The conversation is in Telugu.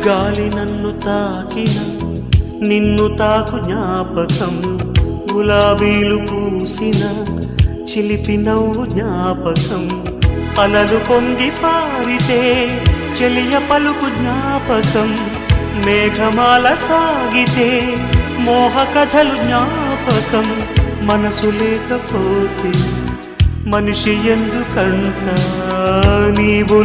గాలి నన్ను తాకిన నిన్ను తాకు జ్ఞాపకం, గులాబీలు పూసిన చిలిపి నవ్వు జ్ఞాపకం, అలలు పొంగి పారితే చెలియ పలుకు జ్ఞాపకం, మేఘమాల సాగితే మోహ కథలు జ్ఞాపకం. మనసు లేకపోతే మనిషి ఎందుకంట, నీవు